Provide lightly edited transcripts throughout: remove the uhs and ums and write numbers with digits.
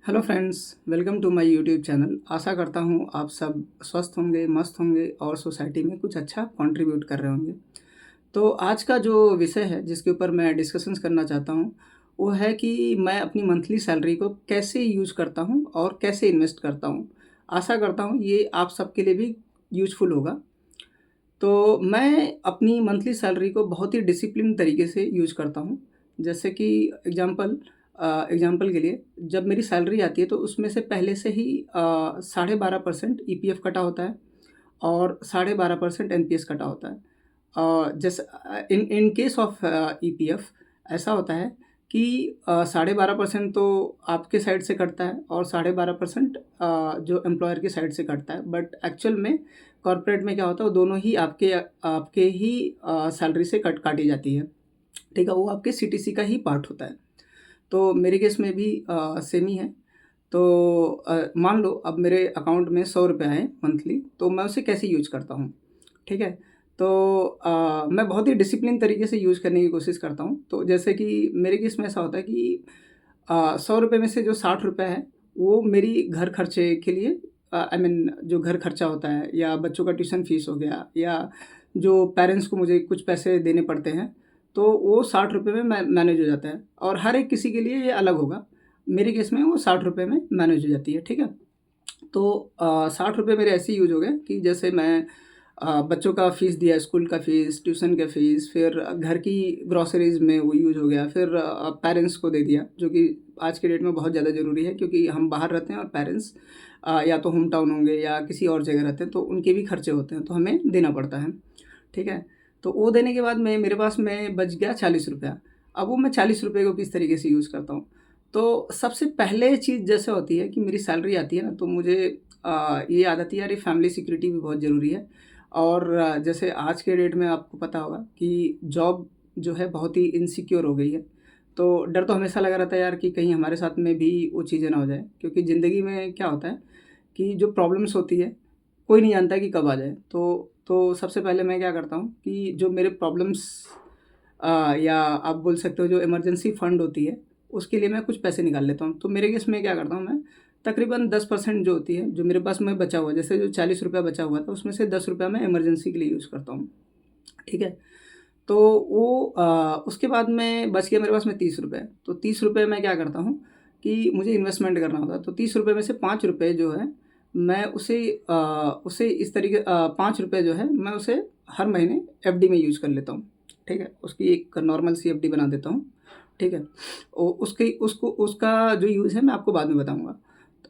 Hello friends, welcome to my YouTube channel. आशा करता हूँ आप सब स्वस्थ होंगे, मस्त होंगे और सोसाइटी में कुछ अच्छा कंट्रीब्यूट कर रहे होंगे। तो आज का जो विषय है जिसके ऊपर मैं डिस्कशंस करना चाहता हूँ, वो है कि मैं अपनी मंथली सैलरी को कैसे यूज़ करता हूँ और कैसे इन्वेस्ट करता हूँ। आशा करता हूँ ये आप सबके लिए भी यूज़फुल होगा। तो मैं अपनी मंथली सैलरी को बहुत ही डिसिप्लिन तरीके से यूज़ करता हूँ। जैसे कि एग्ज़ाम्पल के लिए जब मेरी सैलरी आती है तो उसमें से पहले से ही साढ़े 12% ईपीएफ कटा होता है और साढ़े 12% एनपीएस कटा होता है। जैसे इन इन केस ऑफ ईपीएफ ऐसा होता है कि साढ़े 12% तो आपके साइड से कटता है और साढ़े 12% जो एम्प्लॉयर की साइड से कटता है। बट एक्चुअल में कॉर्पोरेट में क्या होता है, वो दोनों ही आपके आपके ही सैलरी से काटी जाती है। ठीक है, वो आपके सीटीसी का ही पार्ट होता है। तो मेरे केस में भी सेम ही है। तो मान लो अब मेरे अकाउंट में 100 रुपये आए मंथली, तो मैं उसे कैसे यूज़ करता हूँ, ठीक है? तो मैं बहुत ही डिसिप्लिन तरीके से यूज़ करने की कोशिश करता हूँ। तो जैसे कि मेरे केस में ऐसा होता है कि 100 रुपये में से जो 60 रुपये है, वो मेरी घर खर्चे के लिए आई मीन जो घर खर्चा होता है या बच्चों का ट्यूशन फ़ीस हो गया या जो पेरेंट्स को मुझे कुछ पैसे देने पड़ते हैं, तो वो 60 रुपये में मैनेज हो जाता है और हर एक किसी के लिए ये अलग होगा। मेरे केस में वो 60 रुपये में मैनेज हो जाती है, ठीक है? तो 60 रुपये मेरे ऐसे ही यूज़ हो गए कि जैसे मैं बच्चों का फ़ीस दिया, स्कूल का फ़ीस, ट्यूशन का फ़ीस, फिर घर की ग्रोसरीज़ में वो यूज़ हो गया, फिर पेरेंट्स को दे दिया, जो कि आज के डेट में बहुत ज़्यादा ज़रूरी है क्योंकि हम बाहर रहते हैं और पेरेंट्स या तो होम टाउन होंगे या किसी और जगह रहते हैं, तो उनके भी खर्चे होते हैं, तो हमें देना पड़ता है, ठीक है? तो वो देने के बाद में मेरे पास में बच गया 40 रुपया। अब वो मैं 40 रुपये को किस तरीके से यूज़ करता हूँ। तो सबसे पहले चीज़ जैसे होती है कि मेरी सैलरी आती है ना, तो मुझे ये याद आती है यार, ये फैमिली सिक्योरिटी भी बहुत ज़रूरी है। और जैसे आज के डेट में आपको पता होगा कि जॉब जो है बहुत ही इनसिक्योर हो गई है। तो डर तो हमेशा लगा रहता है यार कि कहीं हमारे साथ में भी वो चीज़ें ना हो जाए, क्योंकि ज़िंदगी में क्या होता है कि जो प्रॉब्लम्स होती है, कोई नहीं जानता कि कब आ जाए। तो सबसे पहले मैं क्या करता हूँ कि जो मेरे प्रॉब्लम्स या आप बोल सकते हो जो इमरजेंसी फ़ंड होती है, उसके लिए मैं कुछ पैसे निकाल लेता हूँ। तो मेरे केस में क्या करता हूँ मैं, तकरीबन 10% जो होती है, जो मेरे पास में बचा हुआ है, जैसे जो 40 रुपया बचा हुआ था, उसमें से 10 रुपया मैं इमरजेंसी के लिए यूज़ करता हूँ, ठीक है? तो वो उसके बाद में बच गया मेरे पास में 30 रुपए। तो 30 रुपए मैं क्या करता हूँ कि मुझे इन्वेस्टमेंट करना होता है, तो 30 रुपए में से 5 रुपए जो है, मैं उसे इस तरीके 5 रुपए जो है, मैं उसे हर महीने एफडी में यूज़ कर लेता हूँ, ठीक है? उसकी एक नॉर्मल सी एफडी बना देता हूँ, ठीक है? उसकी उसको उसका जो यूज़ है मैं आपको बाद में बताऊँगा।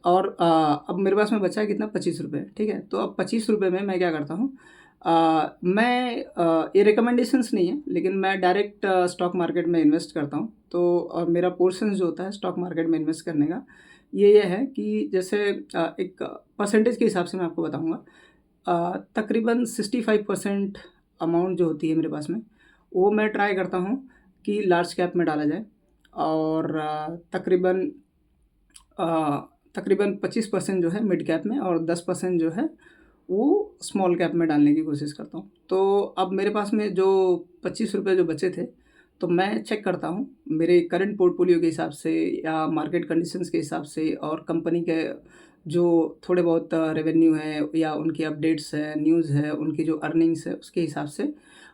और अब मेरे पास में बचा है कितना, 25 रुपए, ठीक है? तो अब 25 रुपए में मैं क्या करता हूँ, मैं ये रिकमेंडेशंस नहीं है, लेकिन मैं डायरेक्ट स्टॉक मार्केट में इन्वेस्ट करता हूँ। तो और मेरा पोर्शंस जो होता है स्टॉक मार्केट में इन्वेस्ट करने का, ये है कि जैसे एक परसेंटेज के हिसाब से मैं आपको बताऊँगा। तकरीबन 65% अमाउंट जो होती है मेरे पास में, वो मैं ट्राई करता हूँ कि लार्ज कैप में डाला जाए और अ, तकरीबन 25% जो है मिड कैप में और 10% जो है वो स्मॉल कैप में डालने की कोशिश करता हूँ। तो अब मेरे पास में जो 25 रुपये जो बचे थे, तो मैं चेक करता हूँ मेरे करंट पोर्टफोलियो के हिसाब से या मार्केट कंडीशंस के हिसाब से और कंपनी के जो थोड़े बहुत रेवेन्यू है या उनकी अपडेट्स है, न्यूज़ है, उनकी जो अर्निंग्स है, उसके हिसाब से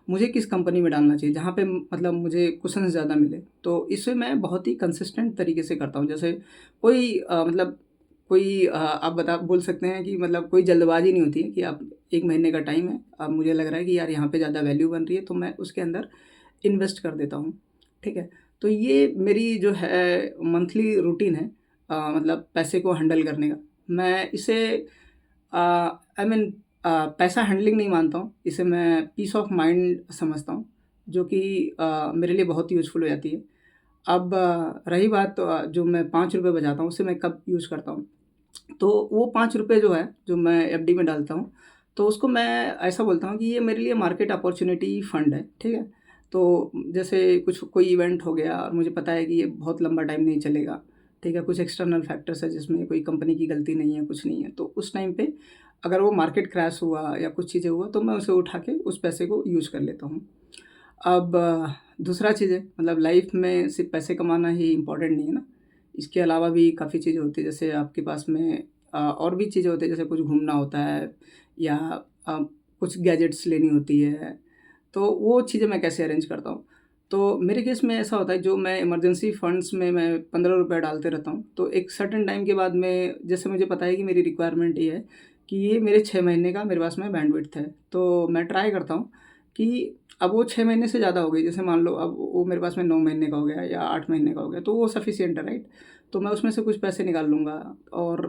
मुझे किस कंपनी में डालना चाहिए, जहाँ पे मतलब मुझे कुशन्स ज़्यादा मिले। तो इसे मैं बहुत ही कंसिस्टेंट तरीके से करता हूँ। जैसे कोई मतलब कोई आप बोल सकते हैं कि मतलब कोई जल्दबाज़ी नहीं होती है कि आप 1 महीने का टाइम है, अब मुझे लग रहा है कि यार यहाँ पे ज़्यादा वैल्यू बन रही है, तो मैं उसके अंदर इन्वेस्ट कर देता हूँ, ठीक है? तो ये मेरी जो है मंथली रूटीन है, मतलब पैसे को हैंडल करने का। मैं इसे आई मीन पैसा हैंडलिंग नहीं मानता हूँ, इसे मैं पीस ऑफ माइंड समझता हूँ, जो कि मेरे लिए बहुत यूज़फुल हो जाती है। अब रही बात जो मैं 5 रुपए बचाता हूँ, उसे मैं कब यूज़ करता हूँ, तो वो 5 रुपए जो है, जो मैं एफडी में डालता हूँ, तो उसको मैं ऐसा बोलता हूँ कि ये मेरे लिए मार्केट अपॉर्च्युनिटी फंड है, ठीक है? तो जैसे कोई इवेंट हो गया और मुझे पता है कि ये बहुत लंबा टाइम नहीं चलेगा, ठीक है? कुछ एक्सटर्नल फैक्टर्स है जिसमें कोई कंपनी की गलती नहीं है, कुछ नहीं है, तो उस टाइम पे अगर वो मार्केट क्रैश हुआ या कुछ चीज़ें हुआ, तो मैं उसे उठा के उस पैसे को यूज़ कर लेता हूँ। अब दूसरा चीज़ है, मतलब लाइफ में सिर्फ़ पैसे कमाना ही इम्पोर्टेंट नहीं है ना, इसके अलावा भी काफ़ी चीज़ें होती है, जैसे आपके पास में और भी चीज़ें होती है, जैसे कुछ घूमना होता है या कुछ गैजेट्स लेनी होती है, तो वो चीज़ें मैं कैसे अरेंज करता हूँ। तो मेरे केस में ऐसा होता है, जो मैं इमरजेंसी फंड्स में मैं ₹15 डालते रहता हूँ, तो एक सर्टेन टाइम के बाद में जैसे मुझे पता है कि मेरी रिक्वायरमेंट ये है कि ये मेरे 6 महीने का मेरे पास में बैंडविड्थ है, तो मैं ट्राई करता हूँ कि अब वो 6 महीने से ज़्यादा हो गई, जैसे मान लो अब वो मेरे पास में 9 महीने का हो गया या 8 महीने का हो गया, तो वो सफिशिएंट है, राइट? तो मैं उसमें से कुछ पैसे निकाल लूँगा और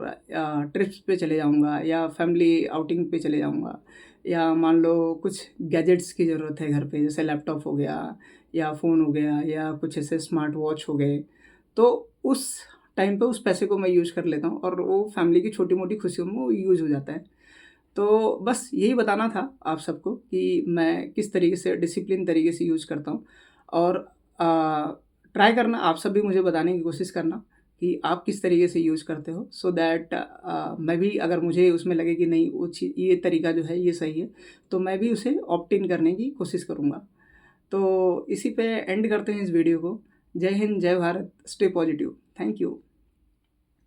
ट्रिप्स पे चले जाऊँगा या फैमिली आउटिंग पे चले जाऊँगा, या मान लो कुछ गैजेट्स की ज़रूरत है घर पे, जैसे लैपटॉप हो गया या फ़ोन हो गया या कुछ ऐसे स्मार्ट वॉच हो गए, तो उस टाइम पे उस पैसे को मैं यूज़ कर लेता हूँ और वो फैमिली की छोटी-मोटी खुशियों में वो यूज़ हो जाता है। तो बस यही बताना था आप सबको कि मैं किस तरीके से डिसिप्लिन तरीके से यूज़ करता हूँ, और ट्राई करना आप सब भी मुझे बताने की कोशिश करना कि आप किस तरीके से यूज़ करते हो, सो दैट मैं भी, अगर मुझे उसमें लगे कि नहीं वो ये तरीका जो है ये सही है, तो मैं भी उसे ऑप्ट इन करने की कोशिश करूँगा। तो इसी पे एंड करते हैं इस वीडियो को। जय हिंद, जय Bharat, stay positive. Thank you.